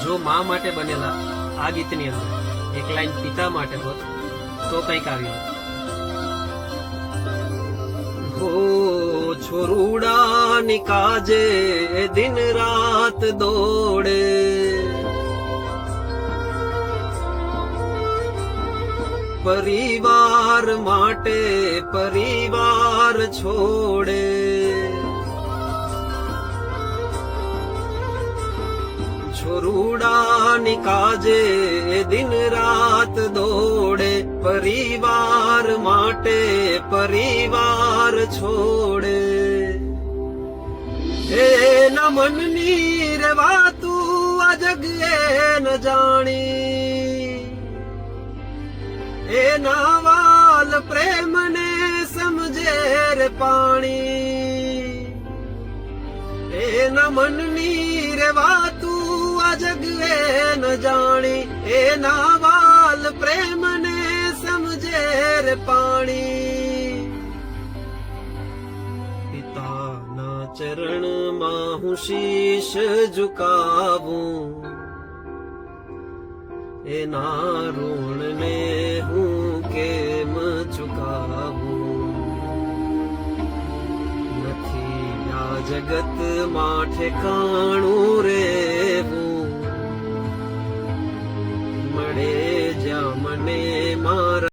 જો મા માટે બનેલા આ ગીતની અંદર એક લાઈન પિતા માટે હોત તો કંઈક આવ્યું હો છોરુડા ની કાજે દિન રાત દોડે પરિવાર માટે પરિવાર છોડે છોરુડાની કાજે દિન રાત દોડે પરિવાર માટે પરિવાર છોડે એના મનની રે વાતું આ જગે ન જાણી એના વાલ પ્રેમને સમજે રે પાણી એના મનની રે વાતું આ જગે ન જાણી એના વાલ પ્રેમને સમજે રે પાણી પિતાના ચરણમાં હું શીશ ઝુકાવું એના ઋણને હું કેમ ચુકાવું નથી આ જગતમાં ઠેકાણું રેવું